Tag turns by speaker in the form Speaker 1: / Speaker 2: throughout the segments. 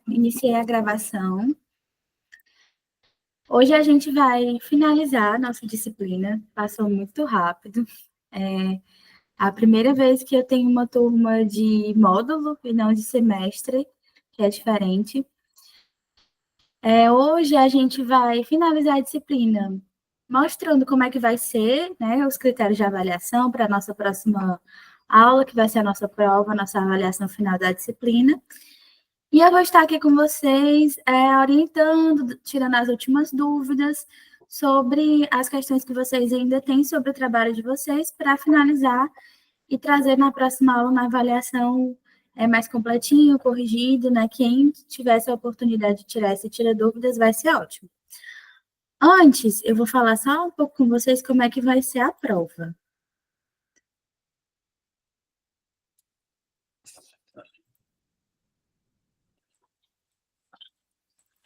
Speaker 1: Iniciei a gravação. Hoje a gente vai finalizar a nossa disciplina, passou muito rápido. É a primeira vez que eu tenho uma turma de módulo e não de semestre, que é diferente. Hoje a gente vai finalizar a disciplina mostrando como é que vai ser, né, os critérios de avaliação para a nossa próxima aula, que vai ser a nossa prova, a nossa avaliação final da disciplina. E eu vou estar aqui com vocês, orientando, tirando as últimas dúvidas sobre as questões que vocês ainda têm sobre o trabalho de vocês, para finalizar e trazer na próxima aula uma avaliação mais completinho, corrigido, né? Quem tivesse a oportunidade de tirar esse tira dúvidas vai ser ótimo. Antes, eu vou falar só um pouco com vocês como é que vai ser a prova.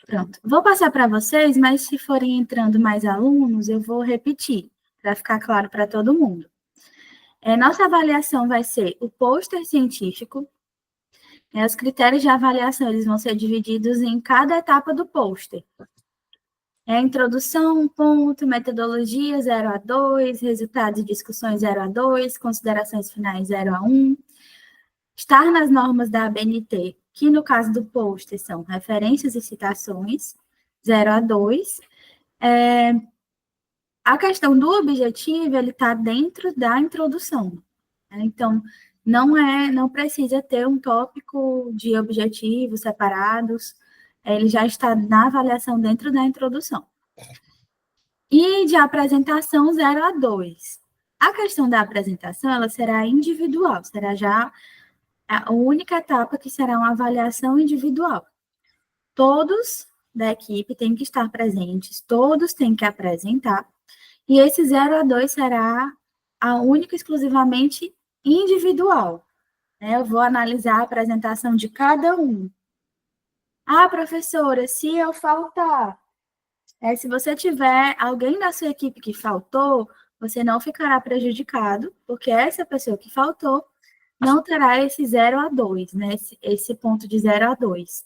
Speaker 1: Pronto, vou passar para vocês, mas se forem entrando mais alunos, eu vou repetir, para ficar claro para todo mundo. Nossa avaliação vai ser o pôster científico. Os critérios de avaliação eles vão ser divididos em cada etapa do pôster. Introdução, 1 ponto, metodologia 0 a 2, resultados e discussões 0 a 2, considerações finais 0 a 1, estar nas normas da ABNT, que no caso do pôster são referências e citações, 0 a 2. A questão do objetivo, ele está dentro da introdução. Então, não precisa ter um tópico de objetivos separados, ele já está na avaliação dentro da introdução. E de apresentação 0 a 2. A questão da apresentação, ela será individual, será já a única etapa que será uma avaliação individual. Todos da equipe têm que estar presentes, todos têm que apresentar, e esse 0 a 2 será a única exclusivamente individual. Eu vou analisar a apresentação de cada um. Ah, professora, se eu faltar, se você tiver alguém da sua equipe que faltou, você não ficará prejudicado, porque essa pessoa que faltou não terá esse 0 a 2, né? Esse ponto de 0 a 2.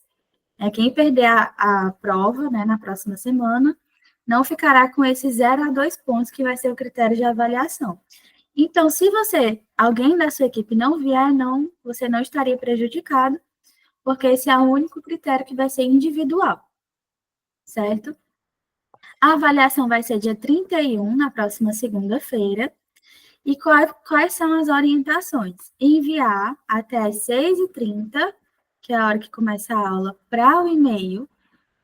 Speaker 1: Quem perder a prova, né, na próxima semana, não ficará com esse 0 a 2 pontos, que vai ser o critério de avaliação. Então, se alguém da sua equipe não vier, você não estaria prejudicado, porque esse é o único critério que vai ser individual, certo? A avaliação vai ser dia 31, na próxima segunda-feira. E quais são as orientações? Enviar até às 6h30, que é a hora que começa a aula, para o e-mail,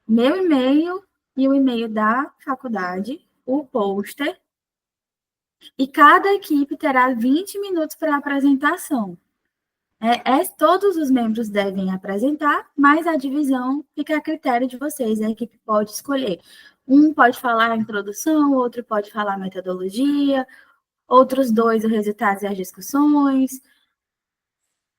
Speaker 1: meu e-mail e o e-mail da faculdade, o pôster, e cada equipe terá 20 minutos para a apresentação. Todos os membros devem apresentar, mas a divisão fica a critério de vocês. A equipe pode escolher. Um pode falar a introdução, outro pode falar a metodologia, outros 2 os resultados e as discussões.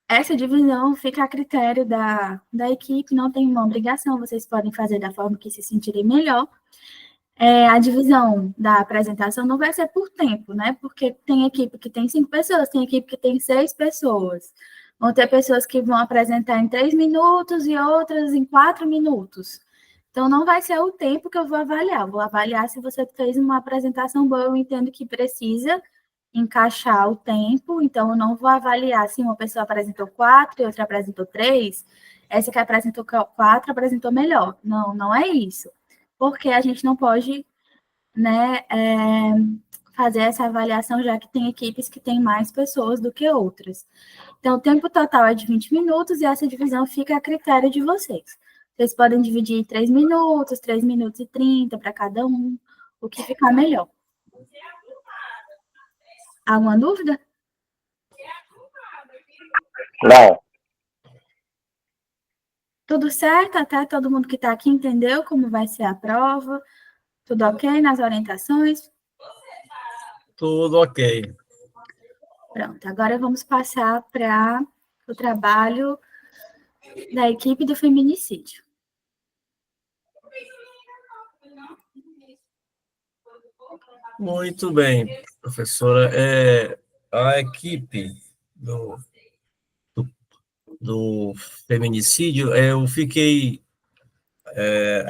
Speaker 1: Essa divisão fica a critério da equipe, não tem uma obrigação, vocês podem fazer da forma que se sentirem melhor. A divisão da apresentação não vai ser por tempo, né? Porque tem equipe que tem 5 pessoas, tem equipe que tem 6 pessoas. Vão ter pessoas que vão apresentar em 3 minutos e outras em 4 minutos. Então, não vai ser o tempo que eu vou avaliar. Vou avaliar se você fez uma apresentação boa. Eu entendo que precisa encaixar o tempo, então eu não vou avaliar se uma pessoa apresentou 4 e outra apresentou 3, essa que apresentou 4 apresentou melhor. Não é isso. Porque a gente não pode, né, fazer essa avaliação, já que tem equipes que têm mais pessoas do que outras. Então, o tempo total é de 20 minutos e essa divisão fica a critério de vocês. Vocês podem dividir em 3 minutos, 3 minutos e 30 para cada um, o que ficar melhor. Alguma dúvida?
Speaker 2: Não.
Speaker 1: Tudo certo? Até todo mundo que está aqui entendeu como vai ser a prova? Tudo ok nas orientações?
Speaker 3: Tudo ok.
Speaker 1: Pronto, agora vamos passar para o trabalho da equipe do feminicídio.
Speaker 3: Muito bem, professora. A equipe do do feminicídio, eu fiquei,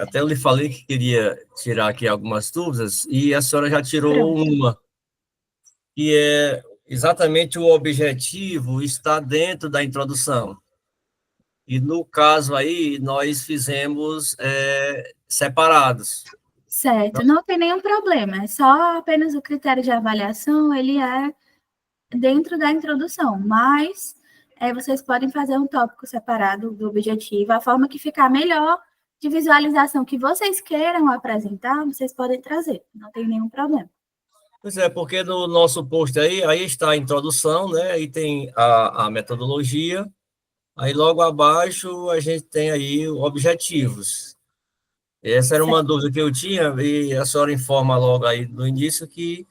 Speaker 3: até eu lhe falei que queria tirar aqui algumas dúvidas, e a senhora já tirou
Speaker 1: Pronto.
Speaker 3: uma, que é exatamente o objetivo está dentro da introdução. E no caso aí, nós fizemos separados.
Speaker 1: Certo, não tem nenhum problema, é só apenas o critério de avaliação, ele é dentro da introdução, mas vocês podem fazer um tópico separado do objetivo, a forma que ficar melhor de visualização que vocês queiram apresentar, vocês podem trazer, não tem nenhum problema.
Speaker 3: Pois é, porque no nosso post aí está a introdução, né? Aí tem a metodologia, aí logo abaixo a gente tem aí objetivos. Essa era uma dúvida que eu tinha, e a senhora informa logo aí no início que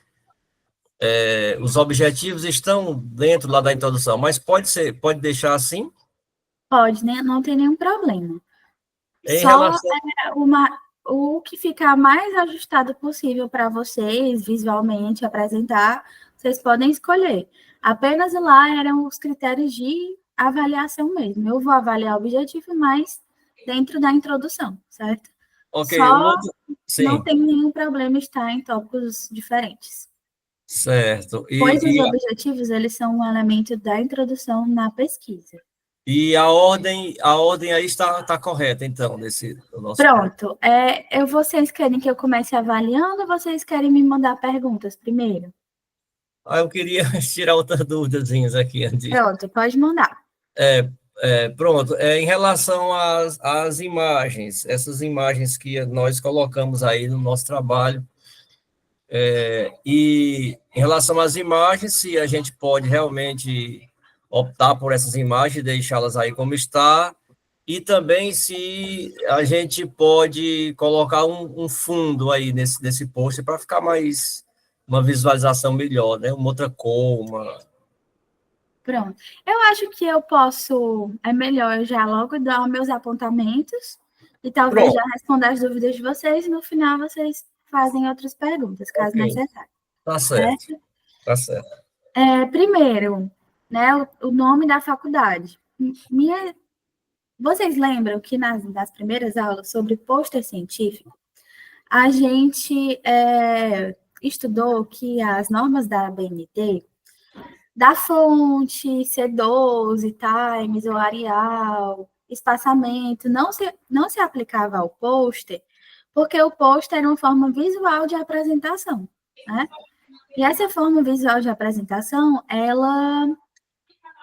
Speaker 3: os objetivos estão dentro lá da introdução, mas pode deixar assim?
Speaker 1: Pode, né? Não tem nenhum problema.
Speaker 3: Em
Speaker 1: Só
Speaker 3: relação...
Speaker 1: o que ficar mais ajustado possível para vocês, visualmente, apresentar, vocês podem escolher. Apenas lá eram os critérios de avaliação mesmo. Eu vou avaliar o objetivo, mas dentro da introdução, certo?
Speaker 3: Ok,
Speaker 1: Só não
Speaker 3: sim,
Speaker 1: tem nenhum problema estar em tópicos diferentes.
Speaker 3: certo.
Speaker 1: Pois os objetivos, eles são um elemento da introdução na pesquisa.
Speaker 3: E a ordem aí está correta, então, nesse nosso...
Speaker 1: Pronto. Vocês querem que eu comece avaliando ou vocês querem me mandar perguntas primeiro?
Speaker 3: Eu queria tirar outras dúvidas aqui, Andy.
Speaker 1: Pronto, pode mandar.
Speaker 3: Pronto. Em relação às imagens, essas imagens que nós colocamos aí no nosso trabalho, e em relação às imagens, se a gente pode realmente optar por essas imagens, deixá-las aí como está, e também se a gente pode colocar um fundo aí nesse post para ficar mais uma visualização melhor, né? Uma outra cor,
Speaker 1: Pronto. Eu acho que eu posso. É melhor eu já logo dar os meus apontamentos e talvez
Speaker 3: Pronto.
Speaker 1: já responder as dúvidas de vocês e no final vocês fazem outras perguntas, caso necessário.
Speaker 3: Tá certo. Tá certo.
Speaker 1: Primeiro, né, o nome da faculdade. Vocês lembram que nas primeiras aulas sobre pôster científico, a gente estudou que as normas da BNT, da fonte, C12, Times, ou Arial, espaçamento, não se aplicava ao pôster, porque o pôster era uma forma visual de apresentação, né? E essa forma visual de apresentação, ela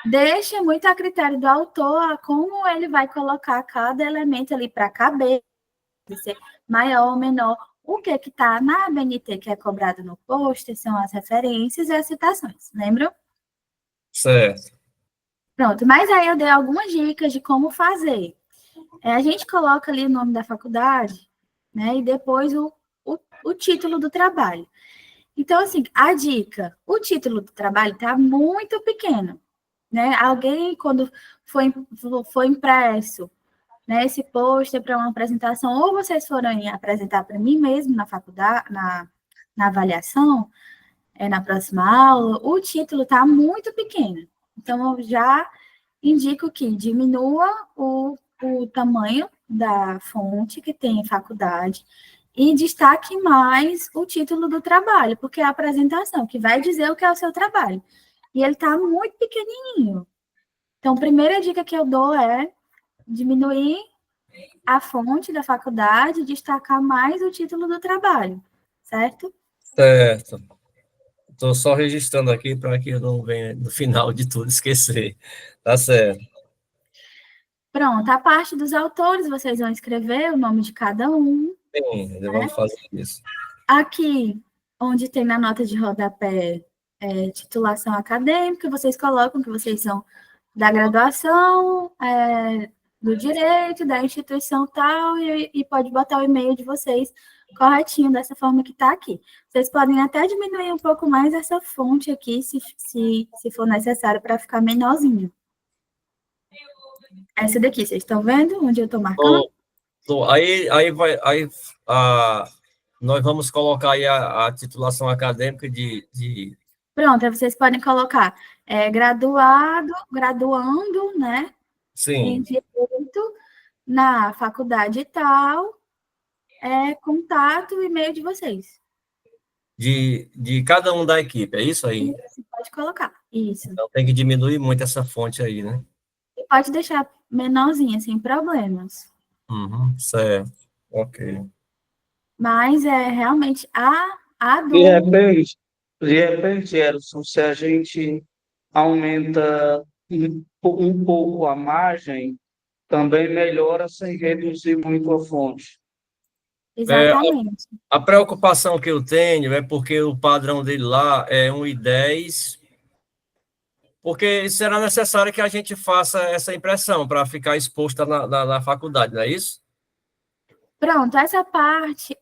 Speaker 1: deixa muito a critério do autor como ele vai colocar cada elemento ali para caber, ser maior ou menor. O que está na ABNT que é cobrado no pôster são as referências e as citações, lembram?
Speaker 3: Certo.
Speaker 1: Pronto, mas aí eu dei algumas dicas de como fazer. A gente coloca ali o nome da faculdade, né, e depois o título do trabalho. Então, assim, a dica, o título do trabalho está muito pequeno, né? Alguém, quando foi impresso, né, esse pôster para uma apresentação, ou vocês forem apresentar para mim mesmo na faculdade, na avaliação, na próxima aula, o título está muito pequeno. Então, eu já indico que diminua o tamanho da fonte que tem em faculdade e destaque mais o título do trabalho, porque é a apresentação que vai dizer o que é o seu trabalho. E ele está muito pequenininho. Então, a primeira dica que eu dou é diminuir a fonte da faculdade e destacar mais o título do trabalho, certo?
Speaker 3: Certo. Estou só registrando aqui para que eu não venha, no final de tudo, esquecer. Tá certo.
Speaker 1: Pronto, a parte dos autores, vocês vão escrever o nome de cada um.
Speaker 3: Sim, vamos fazer isso.
Speaker 1: Aqui, onde tem na nota de rodapé titulação acadêmica, vocês colocam que vocês são da graduação, do direito, da instituição tal, e pode botar o e-mail de vocês corretinho, dessa forma que está aqui. Vocês podem até diminuir um pouco mais essa fonte aqui, se for necessário, para ficar menorzinho. Essa daqui, vocês estão vendo onde eu estou marcando?
Speaker 3: Aí nós vamos colocar aí a titulação acadêmica de...
Speaker 1: Pronto, aí vocês podem colocar graduando, né?
Speaker 3: Sim,
Speaker 1: direito na faculdade tal, contato e e-mail de vocês.
Speaker 3: de cada um da equipe, é isso aí?
Speaker 1: Isso, pode colocar. Isso.
Speaker 3: Então tem que diminuir muito essa fonte aí, né?
Speaker 1: E pode deixar menorzinha, sem problemas.
Speaker 3: Uhum, certo, ok.
Speaker 1: Mas é realmente a
Speaker 2: De
Speaker 1: do.
Speaker 2: repente, de repente, Elson, se a gente aumenta um pouco a margem, também melhora sem reduzir muito a fonte.
Speaker 3: É,
Speaker 1: Exatamente.
Speaker 3: a preocupação que eu tenho é porque o padrão dele lá é 1,10, porque será necessário que a gente faça essa impressão para ficar exposta na faculdade, não é isso?
Speaker 1: Pronto, essa parte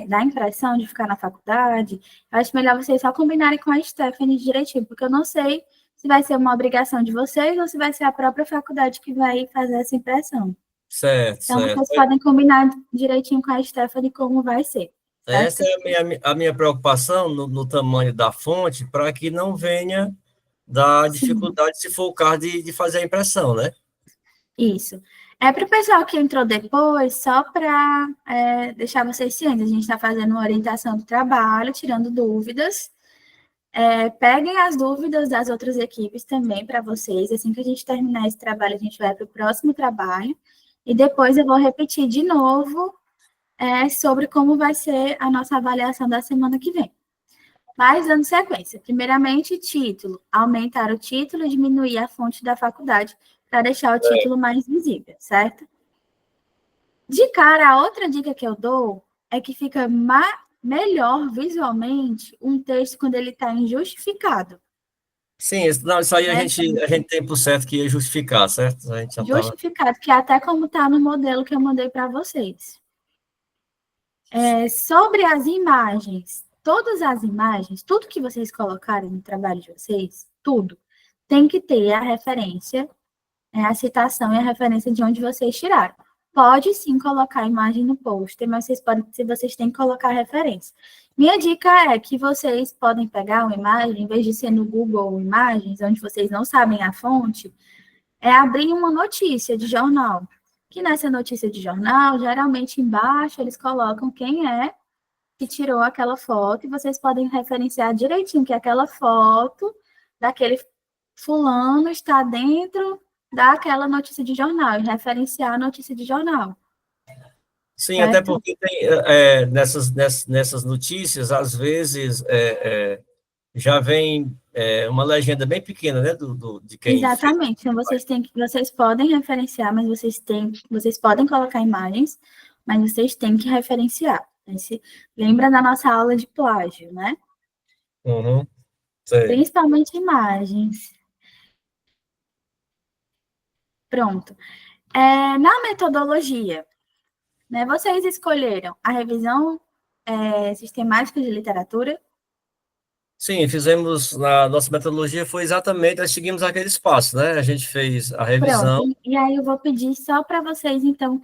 Speaker 1: da impressão, de ficar na faculdade, eu acho melhor vocês só combinarem com a Stephanie direitinho, porque eu não sei se vai ser uma obrigação de vocês ou se vai ser a própria faculdade que vai fazer essa impressão.
Speaker 3: Certo,
Speaker 1: Então,
Speaker 3: certo.
Speaker 1: vocês podem combinar direitinho com a Stephanie como vai ser,
Speaker 3: Essa
Speaker 1: certo?
Speaker 3: é a minha preocupação no tamanho da fonte, para que não venha da
Speaker 1: Sim,
Speaker 3: dificuldade, se for o caso, de fazer a impressão, né?
Speaker 1: isso. É para o pessoal que entrou depois, só para deixar vocês cientes, a gente está fazendo uma orientação do trabalho, tirando dúvidas. Peguem as dúvidas das outras equipes também para vocês. Assim que a gente terminar esse trabalho, a gente vai para o próximo trabalho. E depois eu vou repetir de novo sobre como vai ser a nossa avaliação da semana que vem. Mas dando sequência. Primeiramente, título. Aumentar o título e diminuir a fonte da faculdade para deixar o título mais visível, certo? De cara, a outra dica que eu dou é que fica melhor visualmente um texto quando ele está injustificado.
Speaker 3: Sim, não, isso aí a
Speaker 1: Né?
Speaker 3: gente, a gente tem por certo que ia justificar, certo? A gente já estava.
Speaker 1: Justificado, que é até como está no modelo que eu mandei para vocês. Sobre as imagens, todas as imagens, tudo que vocês colocarem no trabalho de vocês, tudo, tem que ter a referência, a citação e a referência de onde vocês tiraram. Pode sim colocar a imagem no pôster, mas vocês têm que colocar a referência. Minha dica é que vocês podem pegar uma imagem, em vez de ser no Google Imagens, onde vocês não sabem a fonte, abrir uma notícia de jornal. Que nessa notícia de jornal, geralmente embaixo eles colocam quem é que tirou aquela foto e vocês podem referenciar direitinho que aquela foto daquele fulano está dentro daquela notícia de jornal e referenciar a notícia de jornal,
Speaker 3: Sim, até
Speaker 1: certo?
Speaker 3: porque tem, nessas notícias, às vezes, já vem uma legenda bem pequena, né, de quem fez.
Speaker 1: Exatamente. Então vocês podem referenciar, mas vocês podem colocar imagens, mas vocês têm que referenciar. Lembra da nossa aula de plágio, né?
Speaker 3: Uhum, sei.
Speaker 1: Principalmente imagens. Pronto. Na metodologia, né, vocês escolheram a revisão sistemática de literatura.
Speaker 3: Sim, fizemos, na nossa metodologia foi exatamente, nós seguimos aquele espaço, né? A gente fez a revisão.
Speaker 1: Pronto. E aí eu vou pedir só para vocês, então,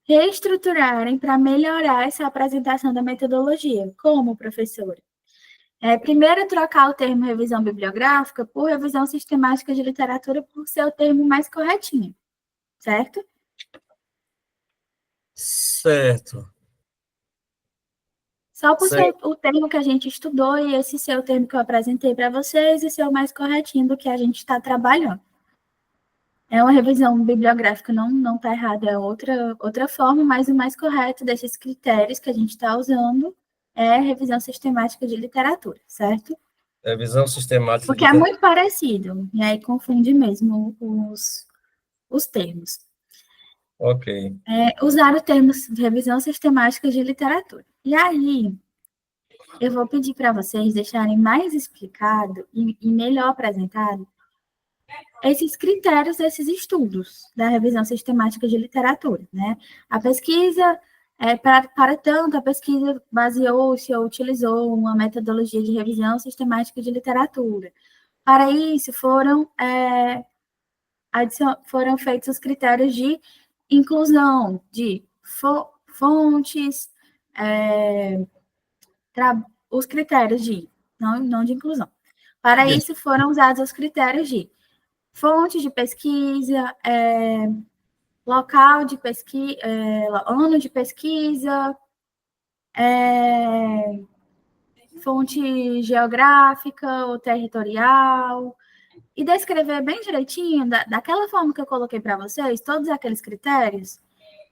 Speaker 1: reestruturarem para melhorar essa apresentação da metodologia. Como, professora? Primeiro, trocar o termo revisão bibliográfica por revisão sistemática de literatura por ser o termo mais corretinho, certo?
Speaker 3: Certo,
Speaker 1: Só por ser
Speaker 3: certo.
Speaker 1: o termo que a gente estudou e esse ser o termo que eu apresentei para vocês e ser o mais corretinho do que a gente está trabalhando. É uma revisão bibliográfica, não está errada, é outra forma, mas o mais correto desses critérios que a gente está usando é revisão sistemática de literatura, certo?
Speaker 3: Revisão sistemática de
Speaker 1: Porque é
Speaker 3: literatura.
Speaker 1: muito parecido, e aí confunde mesmo os termos.
Speaker 3: Ok.
Speaker 1: Usar o termo de revisão sistemática de literatura. E aí, eu vou pedir para vocês deixarem mais explicado e melhor apresentado esses critérios desses estudos da revisão sistemática de literatura, né? A pesquisa, para tanto, a pesquisa baseou-se ou utilizou uma metodologia de revisão sistemática de literatura. Para isso, foram feitos os critérios de inclusão de fontes, os critérios de, não de inclusão. Para isso, foram usados os critérios de fonte de pesquisa, local de pesquisa, ano de pesquisa, fonte geográfica ou territorial, e descrever bem direitinho, daquela forma que eu coloquei para vocês, todos aqueles critérios,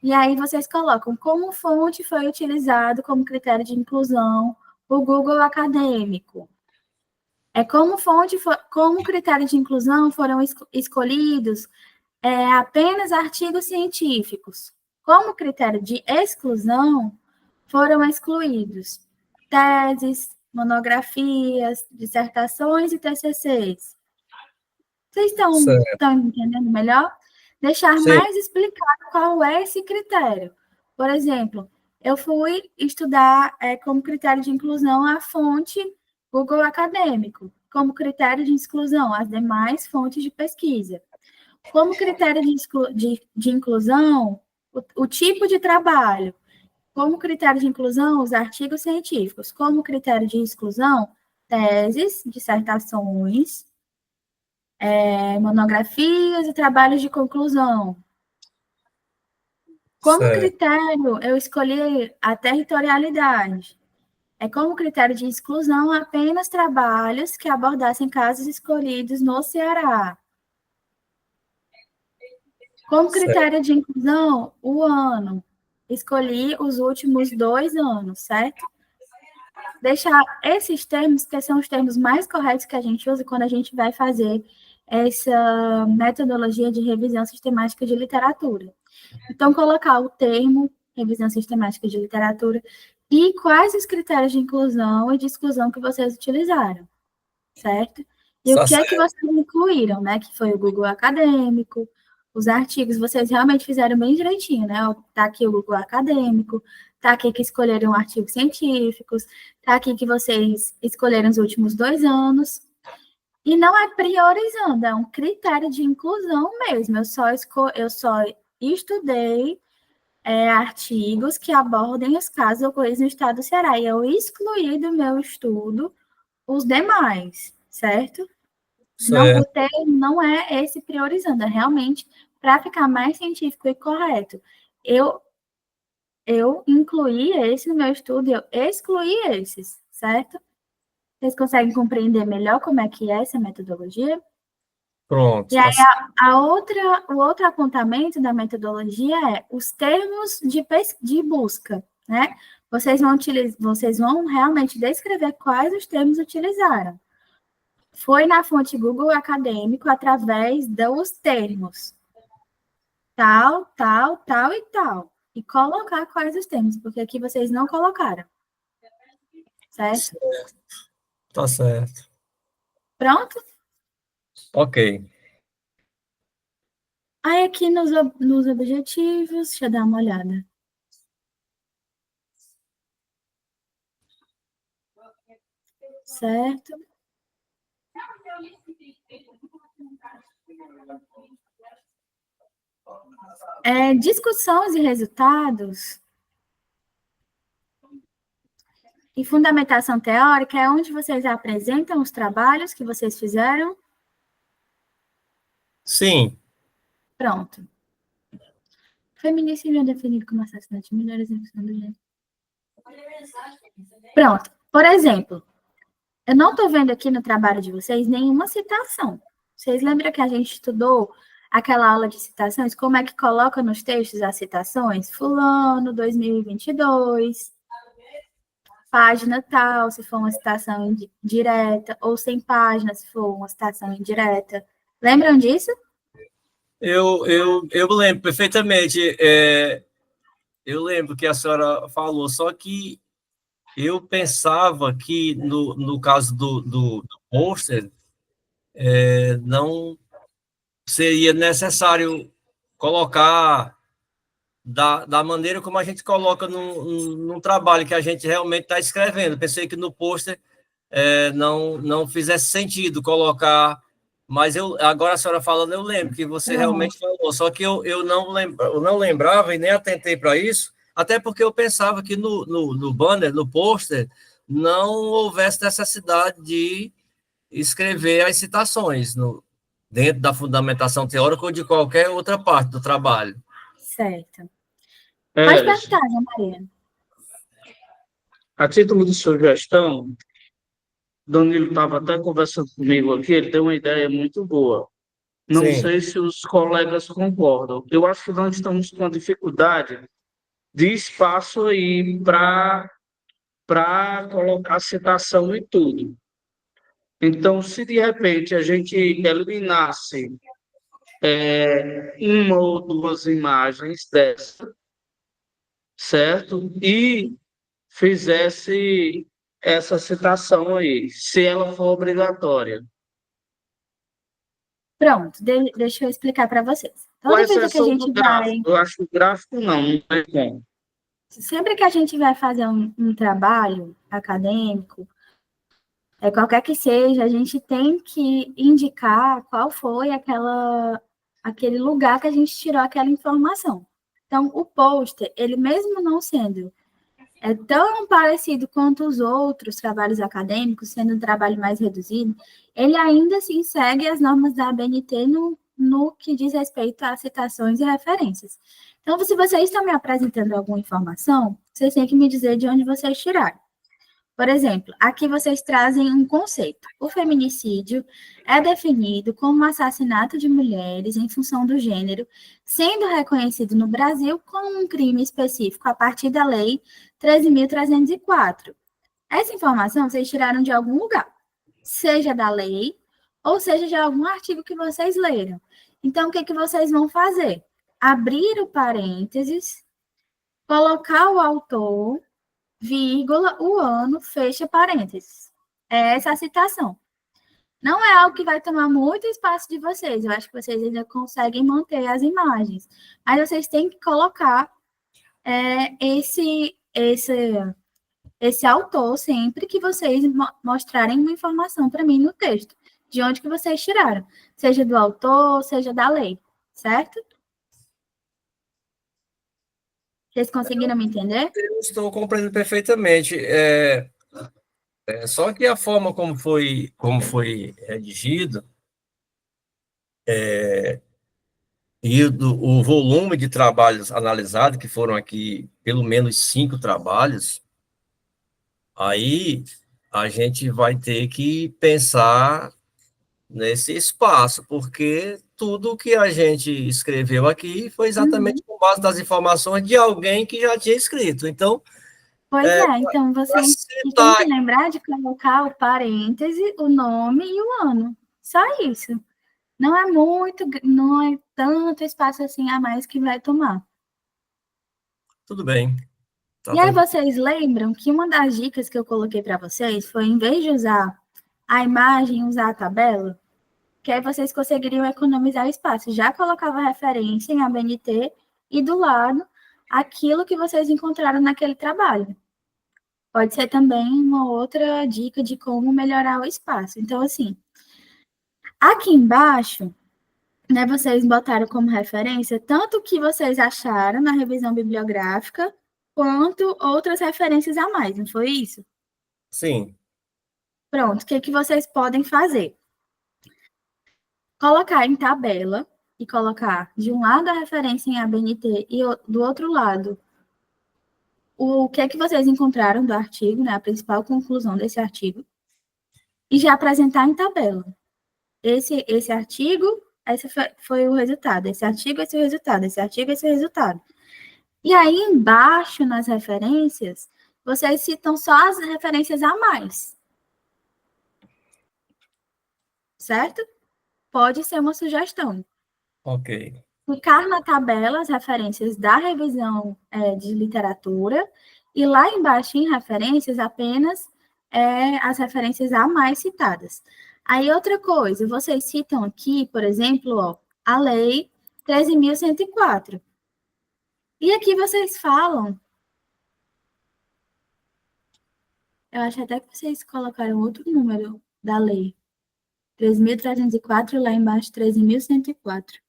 Speaker 1: e aí vocês colocam como fonte foi utilizado como critério de inclusão o Google Acadêmico. Como fonte, como critério de inclusão foram escolhidos apenas artigos científicos. Como critério de exclusão foram excluídos teses, monografias, dissertações e TCCs. Vocês estão entendendo melhor? Deixar
Speaker 3: Sim.
Speaker 1: mais explicado qual é esse critério. Por exemplo, eu fui estudar como critério de inclusão a fonte Google Acadêmico, como critério de exclusão as demais fontes de pesquisa. Como critério de inclusão, o tipo de trabalho. Como critério de inclusão, os artigos científicos. Como critério de exclusão, teses, dissertações, monografias e trabalhos de conclusão. Como critério, eu escolhi a territorialidade. Como critério de exclusão apenas trabalhos que abordassem casos escolhidos no Ceará. Como critério de inclusão, o ano. Escolhi os últimos 2 anos, certo? Deixar esses termos, que são os termos mais corretos que a gente usa quando a gente vai fazer essa metodologia de revisão sistemática de literatura. Então, colocar o termo revisão sistemática de literatura e quais os critérios de inclusão e de exclusão que vocês utilizaram, certo? E o que é que vocês incluíram, né? Que foi o Google Acadêmico, os artigos, vocês realmente fizeram bem direitinho, né? Tá aqui o Google Acadêmico, tá aqui que escolheram artigos científicos, tá aqui que vocês escolheram os últimos 2 anos. E não é priorizando, é um critério de inclusão mesmo. Eu só estudei artigos que abordem os casos ocorridos no estado do Ceará. E eu excluí do meu estudo os demais, certo? Não, o termo não é esse priorizando, é realmente para ficar mais científico e correto. Eu incluí esse no meu estudo, eu excluí esses, certo? Vocês conseguem compreender melhor como é que é essa metodologia?
Speaker 3: Pronto.
Speaker 1: E aí, o outro apontamento da metodologia é os termos de busca, né? Vocês vão realmente descrever quais os termos utilizaram. Foi na fonte Google Acadêmico através dos termos tal, tal, tal e tal. E colocar quais os termos, porque aqui vocês não colocaram. Certo?
Speaker 3: Tá certo.
Speaker 1: Pronto?
Speaker 3: Ok.
Speaker 1: Aí aqui nos objetivos, deixa eu dar uma olhada. Certo? Discussões e resultados e fundamentação teórica é onde vocês apresentam os trabalhos que vocês fizeram?
Speaker 3: Sim.
Speaker 1: Pronto. Feminicídio é definido como assassinato de mulheres em função do gênero. Pronto. Por exemplo, eu não estou vendo aqui no trabalho de vocês nenhuma citação. Vocês lembram que a gente estudou aquela aula de citações? Como é que coloca nos textos as citações? Fulano, 2022, página tal, se for uma citação direta, ou sem página, se for uma citação indireta. Lembram disso?
Speaker 3: Eu lembro perfeitamente. Eu lembro que a senhora falou, só que eu pensava que, no caso do pôster, não seria necessário colocar da maneira como a gente coloca num trabalho que a gente realmente está escrevendo. Pensei que no pôster não fizesse sentido colocar, mas agora a senhora falando, eu lembro que você realmente falou, só que eu não lembrava e nem atentei para isso, até porque eu pensava que no banner, no pôster, não houvesse necessidade de escrever as citações dentro da fundamentação teórica ou de qualquer outra parte do trabalho.
Speaker 1: Certo. Pode
Speaker 2: Ellison,
Speaker 1: perguntar, Ana Maria.
Speaker 2: a título de sugestão, Danilo estava até conversando comigo aqui, ele deu uma ideia muito boa. Não
Speaker 3: Sim,
Speaker 2: sei se os colegas concordam. Eu acho que nós estamos com uma dificuldade de espaço aí para colocar citação e tudo. Então, se de repente a gente eliminasse uma ou duas imagens dessa, certo? E fizesse essa citação aí, se ela for obrigatória.
Speaker 1: Pronto, deixa eu explicar para vocês.
Speaker 2: Com
Speaker 1: Toda vez que a
Speaker 2: exceção do
Speaker 1: gente
Speaker 2: gráfico.
Speaker 1: vai,
Speaker 2: Eu acho que o gráfico não tem como.
Speaker 1: sempre que a gente vai fazer um trabalho acadêmico, qualquer que seja, a gente tem que indicar qual foi aquele lugar que a gente tirou aquela informação. Então, o pôster, ele mesmo não sendo tão parecido quanto os outros trabalhos acadêmicos, sendo um trabalho mais reduzido, ele ainda assim segue as normas da ABNT no que diz respeito a citações e referências. Então, se vocês estão me apresentando alguma informação, vocês têm que me dizer de onde vocês tiraram. Por exemplo, aqui vocês trazem um conceito. O feminicídio é definido como um assassinato de mulheres em função do gênero, sendo reconhecido no Brasil como um crime específico a partir da Lei 13.304. Essa informação vocês tiraram de algum lugar, seja da lei ou seja de algum artigo que vocês leram. Então, o que vocês vão fazer? Abrir o parênteses, colocar o autor, vírgula, o ano, fecha parênteses. É essa a citação. Não é algo que vai tomar muito espaço de vocês. Eu acho que vocês ainda conseguem manter as imagens. Mas vocês têm que colocar esse autor sempre que vocês mostrarem uma informação para mim no texto. De onde que vocês tiraram. Seja do autor, seja da lei. Certo? Vocês conseguiram me entender?
Speaker 3: eu estou compreendendo perfeitamente. Só que a forma como foi redigido, e o volume de trabalhos analisados, que foram aqui pelo menos 5 trabalhos, aí a gente vai ter que pensar nesse espaço, porque tudo que a gente escreveu aqui foi exatamente com base das informações de alguém que já tinha escrito. Então,
Speaker 1: Pois então vocês têm que lembrar de colocar o parêntese, o nome e o ano. Só isso. Não é tanto espaço assim a mais que vai tomar.
Speaker 3: tudo bem. Tá
Speaker 1: E aí
Speaker 3: tranquilo.
Speaker 1: vocês lembram que uma das dicas que eu coloquei para vocês foi, em vez de usar a imagem, usar a tabela, que aí vocês conseguiriam economizar espaço. Já colocava a referência em ABNT e do lado aquilo que vocês encontraram naquele trabalho. Pode ser também uma outra dica de como melhorar o espaço. Então, assim, aqui embaixo, né, vocês botaram como referência tanto o que vocês acharam na revisão bibliográfica, quanto outras referências a mais, não foi isso?
Speaker 3: Sim.
Speaker 1: Pronto, o que vocês podem fazer? Colocar em tabela e colocar de um lado a referência em ABNT e do outro lado o que vocês encontraram do artigo, né, a principal conclusão desse artigo, e já apresentar em tabela. Esse artigo, esse foi o resultado, esse artigo, esse é o resultado, esse artigo, esse é o resultado. E aí, embaixo, nas referências, vocês citam só as referências a mais. Certo? Pode ser uma sugestão.
Speaker 3: Ok.
Speaker 1: Ficar na tabela as referências da revisão de literatura e lá embaixo em referências apenas as referências a mais citadas. Aí outra coisa, vocês citam aqui, por exemplo, a Lei 13.104. E aqui vocês falam, eu acho até que vocês colocaram outro número da lei, 13.304 e lá embaixo 13.104.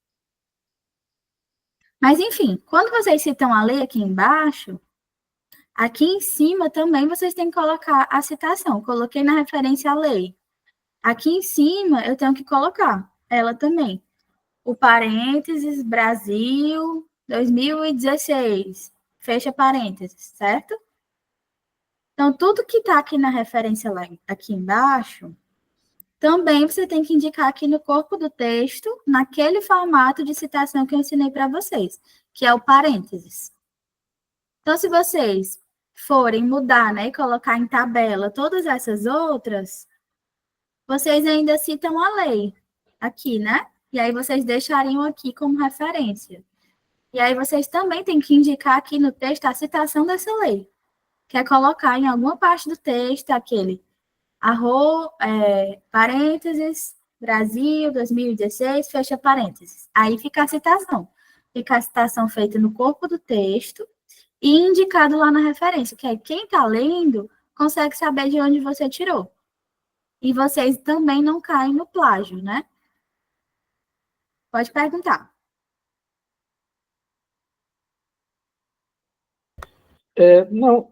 Speaker 1: Mas, enfim, quando vocês citam a lei aqui embaixo, aqui em cima também vocês têm que colocar a citação. Coloquei na referência a lei. Aqui em cima eu tenho que colocar ela também. O parênteses, Brasil, 2016, fecha parênteses, certo? Então, tudo que está aqui na referência lá, aqui embaixo, também você tem que indicar aqui no corpo do texto, naquele formato de citação que eu ensinei para vocês, que é o parênteses. Então, se vocês forem mudar, né, e colocar em tabela todas essas outras, vocês ainda citam a lei aqui, né? E aí vocês deixariam aqui como referência. E aí vocês também têm que indicar aqui no texto a citação dessa lei. Que é colocar em alguma parte do texto aquele parênteses, Brasil, 2016, fecha parênteses. Aí fica a citação. Fica a citação feita no corpo do texto e indicado lá na referência, que aí quem está lendo consegue saber de onde você tirou. E vocês também não caem no plágio, né? Pode perguntar.
Speaker 4: Não,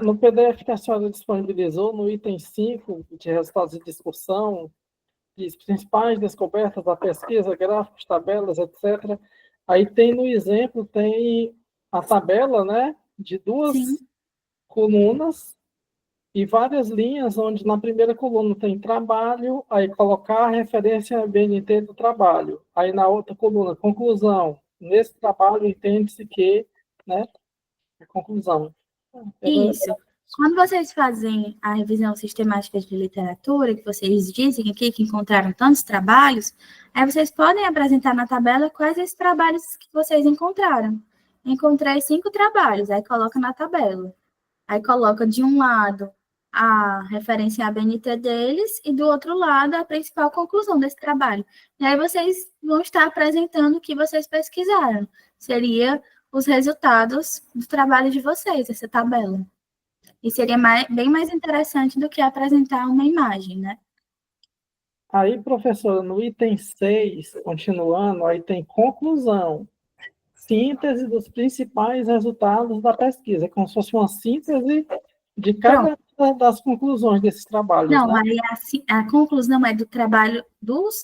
Speaker 4: no PDF que a senhora disponibilizou, no item 5, de resultados de discussão, de principais descobertas da pesquisa, gráficos, tabelas, etc. Aí tem no exemplo, tem a tabela, né, de duas
Speaker 1: Sim.
Speaker 4: colunas e várias linhas, onde na primeira coluna tem trabalho, aí colocar a referência BNT do trabalho. Aí na outra coluna, conclusão. Nesse trabalho entende-se que, né, a conclusão.
Speaker 1: Isso. Quando vocês fazem a revisão sistemática de literatura, que vocês dizem aqui que encontraram tantos trabalhos, aí vocês podem apresentar na tabela quais esses trabalhos que vocês encontraram. Encontrei 5 trabalhos, aí coloca na tabela. Aí coloca de um lado a referência à BNT deles e do outro lado a principal conclusão desse trabalho. E aí vocês vão estar apresentando o que vocês pesquisaram. Seria os resultados do trabalho de vocês, essa tabela. E seria bem mais interessante do que apresentar uma imagem, né?
Speaker 4: Aí, professora, no item 6, continuando, aí tem conclusão. Síntese dos principais resultados da pesquisa, como se fosse uma síntese de cada das conclusões desses trabalhos.
Speaker 1: Não,
Speaker 4: né?
Speaker 1: aí a conclusão é do trabalho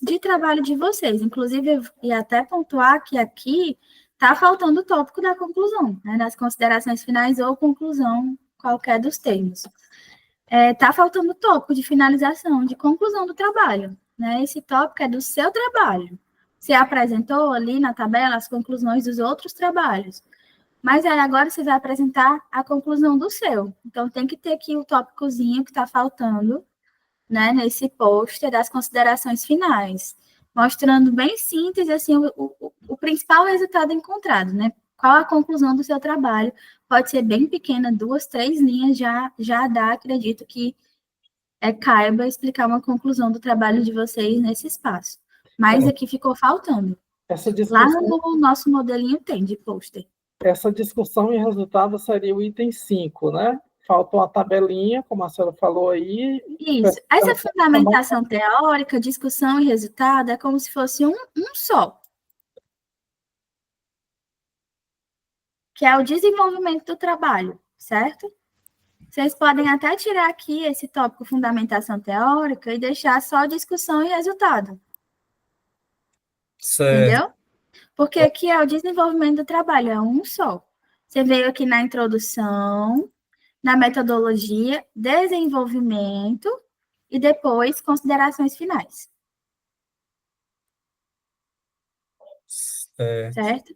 Speaker 1: de trabalho de vocês. Inclusive, eu ia até pontuar que aqui está faltando o tópico da conclusão, né? Das considerações finais ou conclusão, qualquer dos termos. Está faltando o tópico de finalização, de conclusão do trabalho, né? Esse tópico é do seu trabalho. Você apresentou ali na tabela as conclusões dos outros trabalhos. Mas aí agora você vai apresentar a conclusão do seu. Então, tem que ter aqui o tópicozinho que está faltando, né, nesse pôster das considerações finais, mostrando bem síntese, assim, o principal resultado encontrado, né? Qual a conclusão do seu trabalho? Pode ser bem pequena, 2, 3 linhas, já dá, acredito que caiba explicar uma conclusão do trabalho de vocês nesse espaço. Mas aqui ficou faltando.
Speaker 4: Essa discussão,
Speaker 1: lá no nosso modelinho tem de pôster.
Speaker 4: Essa discussão e resultado seria o item 5, né? Faltou a tabelinha, como a senhora falou aí.
Speaker 1: Isso. Essa fundamentação teórica, discussão e resultado é como se fosse um só. Que é o desenvolvimento do trabalho, certo? Vocês podem até tirar aqui esse tópico fundamentação teórica e deixar só discussão e resultado.
Speaker 3: Certo.
Speaker 1: Entendeu? Porque aqui é o desenvolvimento do trabalho, é um só. Você veio aqui na introdução, na metodologia, desenvolvimento e depois considerações finais. Certo?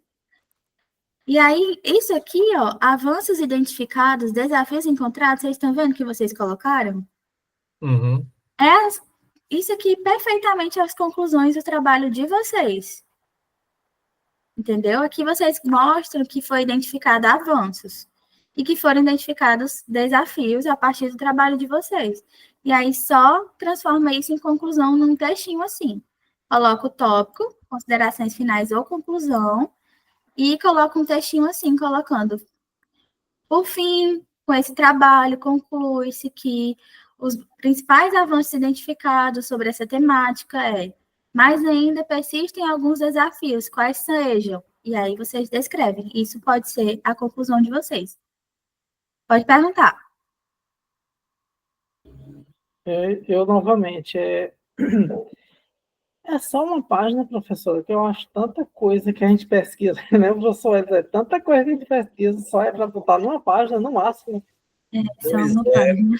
Speaker 1: E aí, isso aqui, ó, avanços identificados, desafios encontrados, vocês estão vendo que vocês colocaram?
Speaker 3: Uhum.
Speaker 1: Isso aqui perfeitamente as conclusões do trabalho de vocês. Entendeu? Aqui vocês mostram que foi identificado avanços e que foram identificados desafios a partir do trabalho de vocês. E aí só transforma isso em conclusão num textinho assim. Coloca o tópico, considerações finais ou conclusão, e coloca um textinho assim, colocando: por fim, com esse trabalho, conclui-se que os principais avanços identificados sobre essa temática mas ainda persistem alguns desafios, quais sejam? E aí vocês descrevem. Isso pode ser a conclusão de vocês. Pode perguntar.
Speaker 4: Eu, novamente, É só uma página, professora, que eu acho tanta coisa que a gente pesquisa, né, professor? É tanta coisa que a gente pesquisa, só é para botar numa página, no máximo.
Speaker 1: Só
Speaker 3: Pois
Speaker 1: uma
Speaker 3: é.
Speaker 1: página.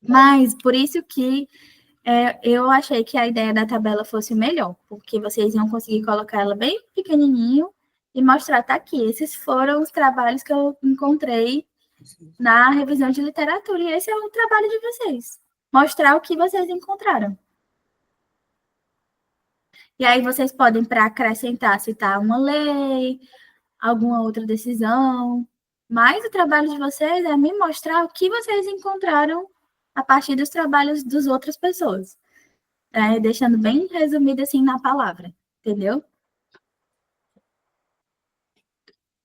Speaker 1: Mas, por isso que eu achei que a ideia da tabela fosse melhor, porque vocês iam conseguir colocar ela bem pequenininho e mostrar, tá aqui, esses foram os trabalhos que eu encontrei na revisão de literatura, e esse é o trabalho de vocês, mostrar o que vocês encontraram. E aí vocês podem, para acrescentar, citar uma lei, alguma outra decisão, mas o trabalho de vocês é me mostrar o que vocês encontraram a partir dos trabalhos das outras pessoas. Deixando bem resumido assim na palavra, entendeu?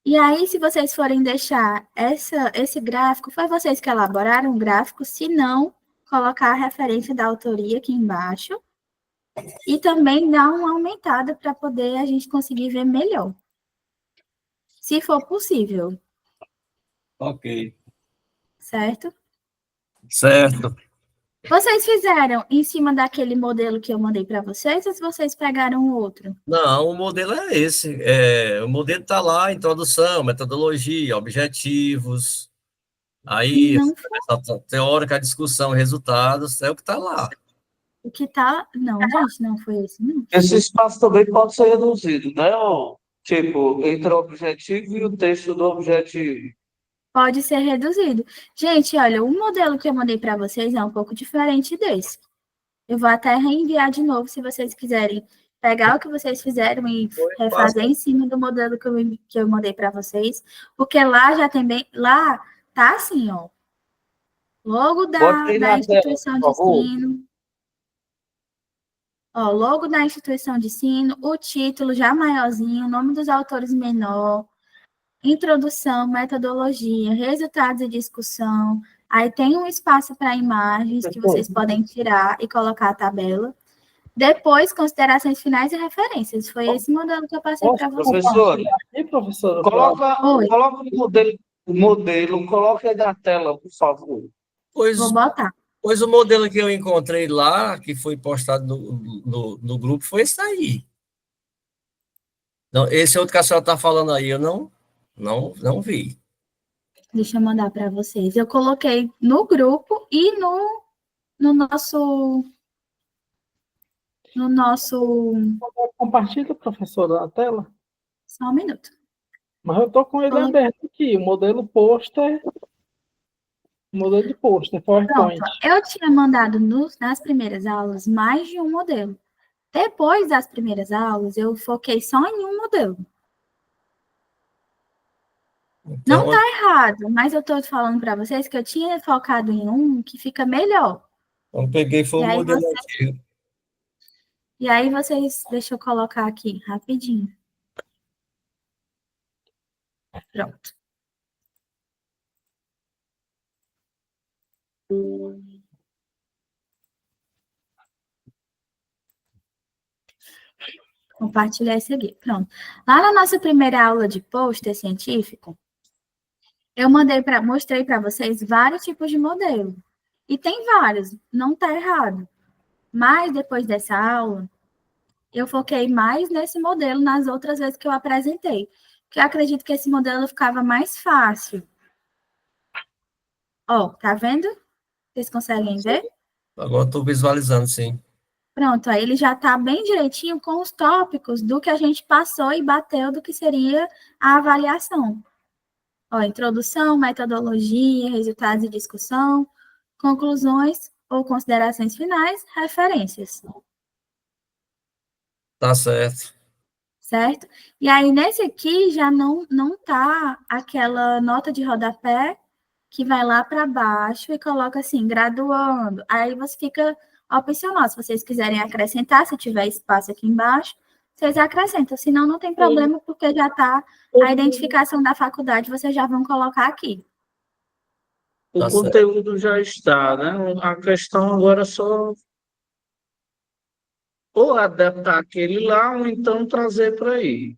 Speaker 1: E aí, se vocês forem deixar esse gráfico, foi vocês que elaboraram o gráfico, se não, colocar a referência da autoria aqui embaixo e também dar uma aumentada para poder a gente conseguir ver melhor. Se for possível.
Speaker 3: Ok.
Speaker 1: Certo?
Speaker 3: Certo.
Speaker 1: Vocês fizeram em cima daquele modelo que eu mandei para vocês, ou se vocês pegaram outro?
Speaker 3: Não, o modelo é esse. O modelo está lá, introdução, metodologia, objetivos. Aí,
Speaker 1: Não,
Speaker 3: essa teórica, discussão, resultados, é o que está lá.
Speaker 1: o que tá... Não, gente, não foi esse, não.
Speaker 2: Esse espaço também pode ser reduzido, né? Ó? Tipo, entre o objetivo e o texto do objetivo.
Speaker 1: Pode ser reduzido. Gente, olha, o modelo que eu mandei para vocês é um pouco diferente desse. Eu vou até reenviar de novo, se vocês quiserem pegar o que vocês fizeram e refazer em cima do modelo que eu mandei para vocês, porque lá já tem bem... Lá tá assim, ó. Logo da instituição de ensino. Ó, logo da instituição de ensino, o título já maiorzinho, o nome dos autores menor, introdução, metodologia, resultados e discussão. Aí tem um espaço para imagens que vocês podem tirar e colocar a tabela. Depois, considerações finais e referências. Foi esse modelo que eu passei para vocês.
Speaker 2: Professora, coloca o modelo, coloca aí na tela, por favor.
Speaker 1: Vou botar.
Speaker 3: Pois o modelo que eu encontrei lá, que foi postado no grupo, foi esse aí. Não, esse outro que a senhora está falando aí, eu não vi.
Speaker 1: Deixa eu mandar para vocês. Eu coloquei no grupo e no nosso...
Speaker 4: Compartilha, professora, a tela.
Speaker 1: Só um minuto.
Speaker 4: Mas eu estou com ele aberto aqui, o modelo pôster. Modelo de pôster, PowerPoint.
Speaker 1: Pronto, eu tinha mandado nas primeiras aulas mais de um modelo. Depois das primeiras aulas, eu foquei só em um modelo. Então, não está errado, mas eu estou falando para vocês que eu tinha focado em um que fica melhor.
Speaker 3: Então, peguei foi o modelo antigo.
Speaker 1: E aí vocês... Deixa eu colocar aqui, rapidinho. Pronto. Compartilhar esse aqui. Pronto. Lá na nossa primeira aula de pôster científico, eu mostrei para vocês vários tipos de modelo. E tem vários, não está errado. Mas depois dessa aula, eu foquei mais nesse modelo nas outras vezes que eu apresentei. Porque eu acredito que esse modelo ficava mais fácil. Ó, tá vendo? Vocês conseguem ver?
Speaker 3: Agora estou visualizando, sim.
Speaker 1: Pronto, aí ele já está bem direitinho com os tópicos do que a gente passou e bateu do que seria a avaliação. Ó, introdução, metodologia, resultados e discussão, conclusões ou considerações finais, referências.
Speaker 3: Tá certo.
Speaker 1: Certo? E aí, nesse aqui, já não tá aquela nota de rodapé que vai lá para baixo e coloca assim, graduando. Aí você fica opcional. Se vocês quiserem acrescentar, se tiver espaço aqui embaixo, vocês acrescentam. Senão, não tem problema, porque já está a identificação da faculdade, vocês já vão colocar aqui.
Speaker 2: O conteúdo já está, né? A questão agora é só ou adaptar aquele lá, ou então trazer para aí.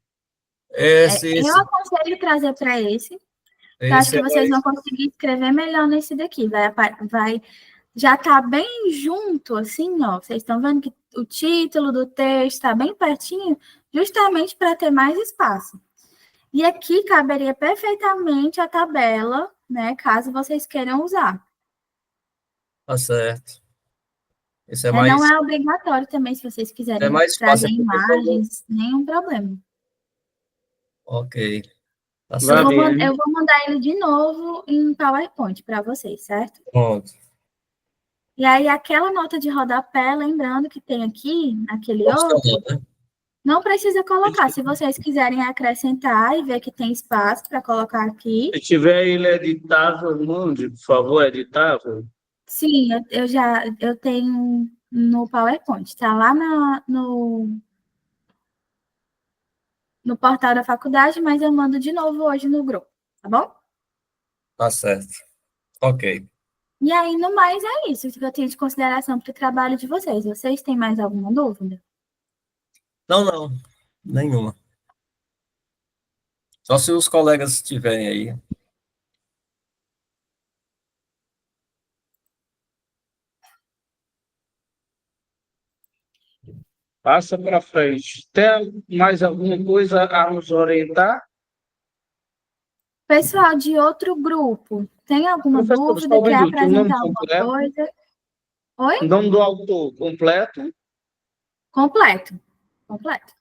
Speaker 1: Eu aconselho trazer para esse. Eu acho que vocês vão conseguir escrever melhor nesse daqui. já está bem junto, assim, ó. Vocês estão vendo que o título do texto está bem pertinho, justamente para ter mais espaço. E aqui caberia perfeitamente a tabela, né, caso vocês queiram usar.
Speaker 3: Tá certo. Isso
Speaker 1: Não é obrigatório também, se vocês
Speaker 3: é
Speaker 1: quiserem
Speaker 3: mais
Speaker 1: trazer
Speaker 3: fácil, porque como...
Speaker 1: imagens, nenhum problema.
Speaker 3: Ok, tá
Speaker 2: Vai
Speaker 3: certo.
Speaker 2: bem.
Speaker 1: Eu vou mandar ele de novo em PowerPoint para vocês, certo?
Speaker 3: Pronto.
Speaker 1: E aí, aquela nota de rodapé, lembrando que tem aqui, naquele outro,
Speaker 3: Né?
Speaker 1: não precisa colocar. Se vocês quiserem acrescentar e ver que tem espaço para colocar aqui.
Speaker 2: Se tiver ele editável, mande, por favor, editável.
Speaker 1: Sim, eu tenho no PowerPoint. Está lá no portal da faculdade, mas eu mando de novo hoje no grupo, tá bom?
Speaker 3: Tá certo. Ok.
Speaker 1: E aí, no mais, é isso que eu tenho de consideração para o trabalho de vocês. Vocês têm mais alguma dúvida?
Speaker 3: Não, nenhuma. Só se os colegas tiverem aí.
Speaker 2: Passa para frente. Tem mais alguma coisa a nos orientar?
Speaker 1: Pessoal de outro grupo, tem alguma
Speaker 2: Professor,
Speaker 1: dúvida?
Speaker 2: só um
Speaker 1: Quer
Speaker 2: minuto. O nome
Speaker 1: apresentar alguma
Speaker 2: completo?
Speaker 1: coisa? Oi?
Speaker 2: O nome do autor completo?
Speaker 1: Completo. Completo.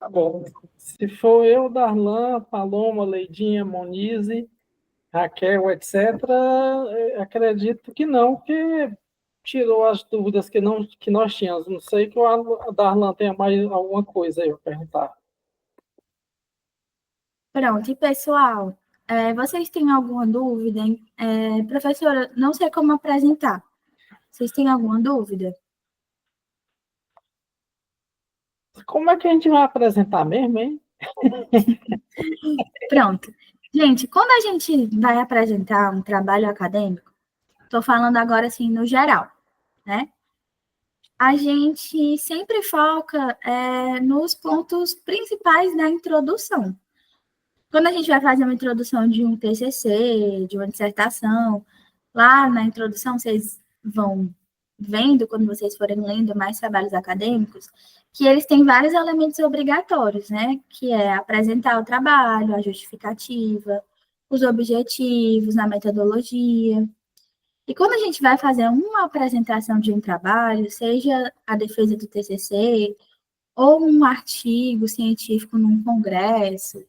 Speaker 2: Tá bom.
Speaker 4: Se for eu, Darlan, Paloma, Leidinha, Monize, Raquel, etc., acredito que não, porque tirou as dúvidas que nós tínhamos. Não sei que o Darlan tenha mais alguma coisa aí para perguntar.
Speaker 1: Pronto, e pessoal, vocês têm alguma dúvida? Professora, não sei como apresentar. Vocês têm alguma dúvida?
Speaker 4: Como é que a gente vai apresentar mesmo, hein?
Speaker 1: Pronto. Gente, quando a gente vai apresentar um trabalho acadêmico, estou falando agora assim no geral, né? A gente sempre foca nos pontos principais da introdução. Quando a gente vai fazer uma introdução de um TCC, de uma dissertação, lá na introdução vocês vão vendo, quando vocês forem lendo mais trabalhos acadêmicos, que eles têm vários elementos obrigatórios, né? Que é apresentar o trabalho, a justificativa, os objetivos, a metodologia. E quando a gente vai fazer uma apresentação de um trabalho, seja a defesa do TCC, ou um artigo científico num congresso,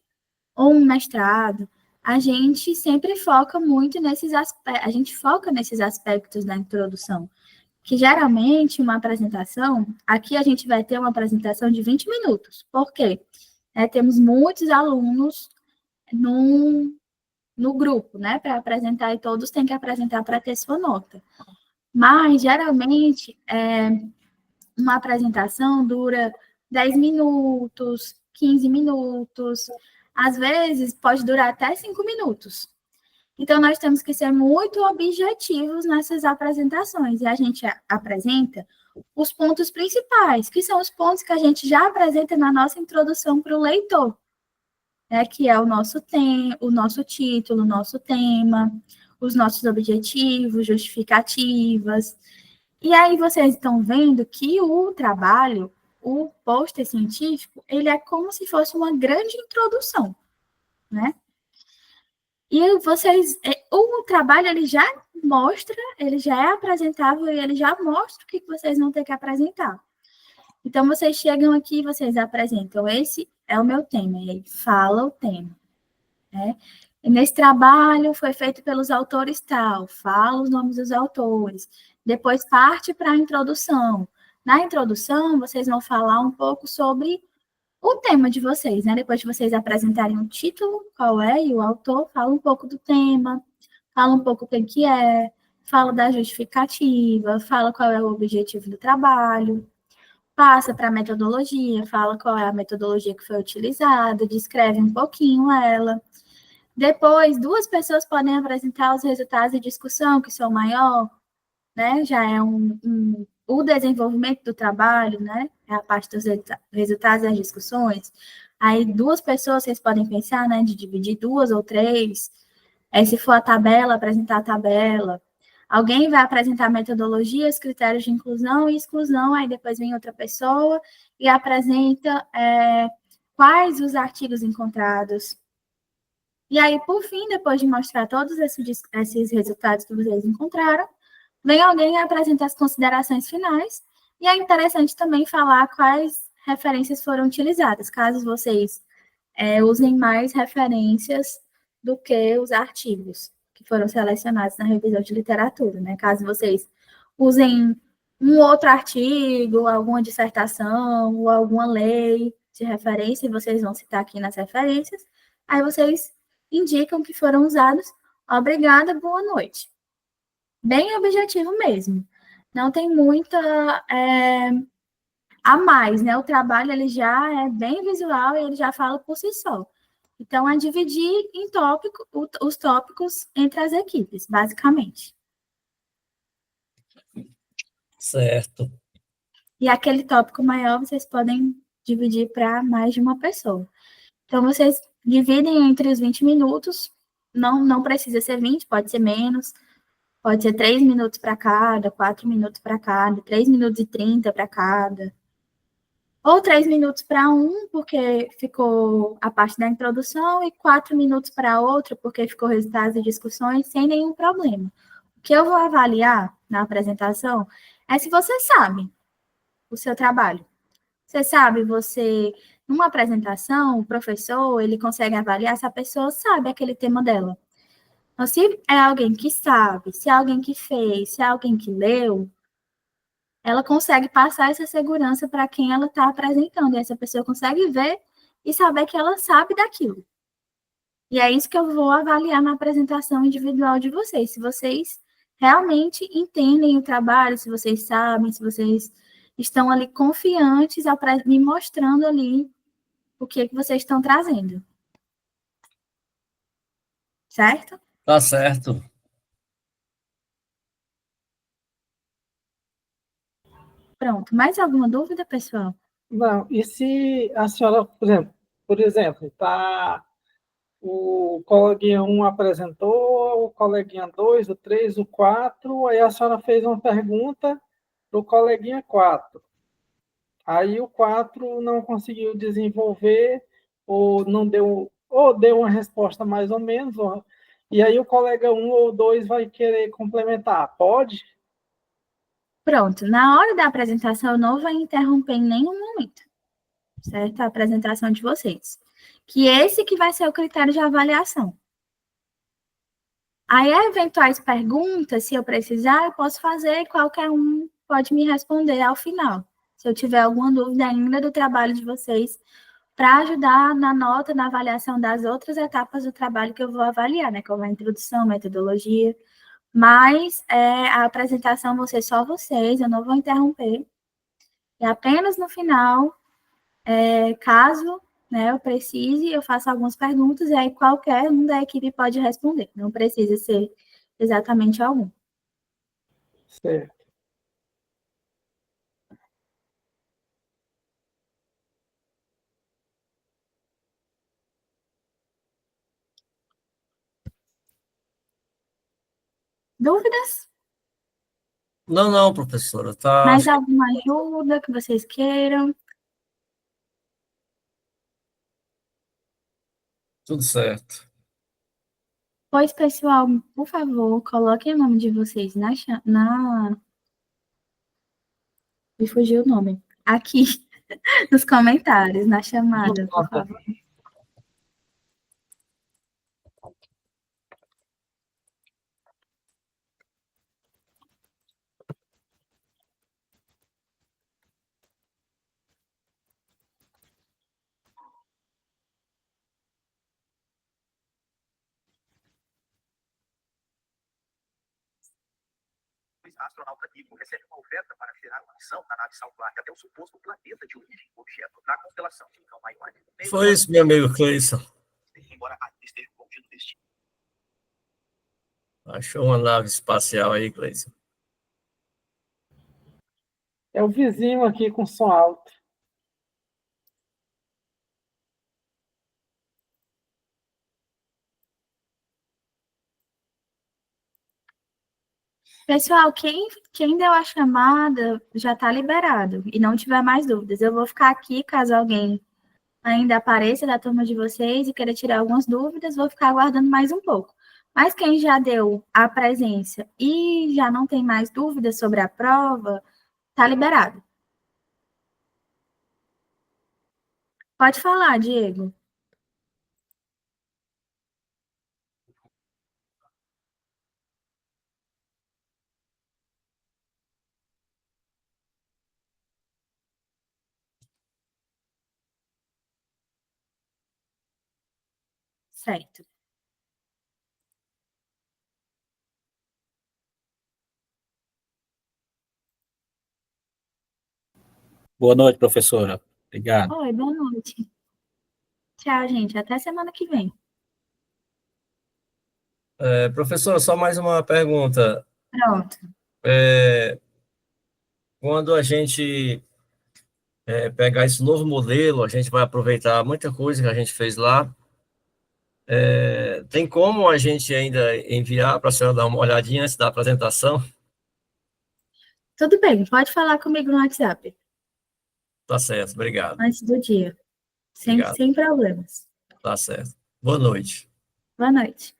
Speaker 1: ou um mestrado, a gente sempre foca muito nesses aspectos, a gente foca nesses aspectos da introdução, que geralmente uma apresentação, aqui a gente vai ter uma apresentação de 20 minutos. Por quê? Temos muitos alunos no grupo, né, para apresentar, e todos têm que apresentar para ter sua nota. Mas, geralmente, uma apresentação dura 10 minutos, 15 minutos, às vezes pode durar até 5 minutos. Então, nós temos que ser muito objetivos nessas apresentações, e a gente apresenta os pontos principais, que são os pontos que a gente já apresenta na nossa introdução para o leitor, né, que é o nosso título, o nosso tema, os nossos objetivos, justificativas. E aí vocês estão vendo que o trabalho, o pôster científico, ele é como se fosse uma grande introdução, né? E vocês, o trabalho, ele já é apresentável e ele já mostra o que vocês vão ter que apresentar. Então, vocês chegam aqui e vocês apresentam, esse é o meu tema, e aí fala o tema, né? E nesse trabalho foi feito pelos autores tal, fala os nomes dos autores, depois parte para a introdução. Na introdução, vocês vão falar um pouco sobre o tema de vocês, né? Depois de vocês apresentarem o título, qual é, e o autor, fala um pouco do tema, fala um pouco o que é, fala da justificativa, fala qual é o objetivo do trabalho, passa para a metodologia, fala qual é a metodologia que foi utilizada, descreve um pouquinho ela. Depois, duas pessoas podem apresentar os resultados de discussão, que são maior, né? Já é o desenvolvimento do trabalho, né? É a parte dos resultados das discussões. Aí, duas pessoas, vocês podem pensar, né? De dividir duas ou três. Se for a tabela, apresentar a tabela. Alguém vai apresentar metodologias, critérios de inclusão e exclusão, aí depois vem outra pessoa e apresenta quais os artigos encontrados. E aí, por fim, depois de mostrar todos esses resultados que vocês encontraram, vem alguém e apresenta as considerações finais, e é interessante também falar quais referências foram utilizadas, caso vocês usem mais referências do que os artigos que foram selecionados na revisão de literatura, né? Caso vocês usem um outro artigo, alguma dissertação ou alguma lei de referência, e vocês vão citar aqui nas referências, aí vocês indicam que foram usados. Obrigada, boa noite. Bem objetivo mesmo. Não tem muita a mais, né? O trabalho ele já é bem visual e ele já fala por si só. Então, é dividir em os tópicos entre as equipes, basicamente.
Speaker 3: Certo.
Speaker 1: E aquele tópico maior, vocês podem dividir para mais de uma pessoa. Então, vocês dividem entre os 20 minutos, não precisa ser 20, pode ser menos, pode ser 3 minutos para cada, 4 minutos para cada, 3 minutos e 30 para cada. Ou 3 minutos para um, porque ficou a parte da introdução, e 4 minutos para outro, porque ficou resultados e discussões, sem nenhum problema. O que eu vou avaliar na apresentação é se você sabe o seu trabalho. Você sabe, numa apresentação, o professor, ele consegue avaliar se a pessoa sabe aquele tema dela. Então, se é alguém que sabe, se é alguém que fez, se é alguém que leu, ela consegue passar essa segurança para quem ela está apresentando. E essa pessoa consegue ver e saber que ela sabe daquilo. E é isso que eu vou avaliar na apresentação individual de vocês. Se vocês realmente entendem o trabalho, se vocês sabem, se vocês estão ali confiantes, me mostrando ali o que vocês estão trazendo. Certo?
Speaker 3: Tá certo.
Speaker 1: Pronto. Mais alguma dúvida, pessoal?
Speaker 4: Não, e se a senhora, por exemplo, o coleguinha 1 apresentou, o coleguinha 2, o 3, o 4, aí a senhora fez uma pergunta para o coleguinha 4. Aí o 4 não conseguiu desenvolver, ou não deu, ou deu uma resposta mais ou menos, e aí o colega 1 ou 2 vai querer complementar. Pode?
Speaker 1: Pronto. Na hora da apresentação, eu não vou interromper em nenhum momento. Certo? A apresentação de vocês. Que esse que vai ser o critério de avaliação. Aí, eventuais perguntas, se eu precisar, eu posso fazer e qualquer um pode me responder ao final. Se eu tiver alguma dúvida ainda do trabalho de vocês, para ajudar na nota, na avaliação das outras etapas do trabalho que eu vou avaliar, né? Como a introdução, metodologia. Mas a apresentação vão ser só vocês, eu não vou interromper. E apenas no final, caso eu precise, eu faço algumas perguntas, e aí qualquer um da equipe pode responder. Não precisa ser exatamente algum.
Speaker 4: Certo.
Speaker 1: Dúvidas?
Speaker 3: Não, professora. Tá,
Speaker 1: Mais alguma ajuda que vocês queiram?
Speaker 3: tudo certo.
Speaker 1: Pois, pessoal, por favor, coloquem o nome de vocês me fugiu o nome. Aqui, nos comentários, na chamada, por favor.
Speaker 5: Astronauta Nico recebe uma oferta para gerar uma missão na nave salvar até o suposto planeta de origem do objeto na constelação de Cão Maior.
Speaker 3: Foi isso, meu amigo Cleison.
Speaker 5: Embora ainda esteja longe do destino.
Speaker 3: Achou uma nave espacial aí, Cleison?
Speaker 4: É o vizinho aqui com som alto.
Speaker 1: Pessoal, quem deu a chamada já está liberado e não tiver mais dúvidas. Eu vou ficar aqui caso alguém ainda apareça da turma de vocês e queira tirar algumas dúvidas, vou ficar aguardando mais um pouco. Mas quem já deu a presença e já não tem mais dúvidas sobre a prova, está liberado. Pode falar, Diego. Certo.
Speaker 6: Boa noite, professora. Obrigado.
Speaker 1: Oi, boa noite. Tchau, gente. Até semana que vem.
Speaker 3: Professora, só mais uma pergunta.
Speaker 1: Pronto.
Speaker 3: Quando a gente pegar esse novo modelo, a gente vai aproveitar muita coisa que a gente fez lá. Tem como a gente ainda enviar para a senhora dar uma olhadinha antes da apresentação?
Speaker 1: Tudo bem, pode falar comigo no WhatsApp,
Speaker 3: Tá certo, obrigado.
Speaker 1: antes do dia.
Speaker 3: Obrigado.
Speaker 1: Sem problemas.
Speaker 3: Tá certo. Boa noite.
Speaker 1: Boa noite.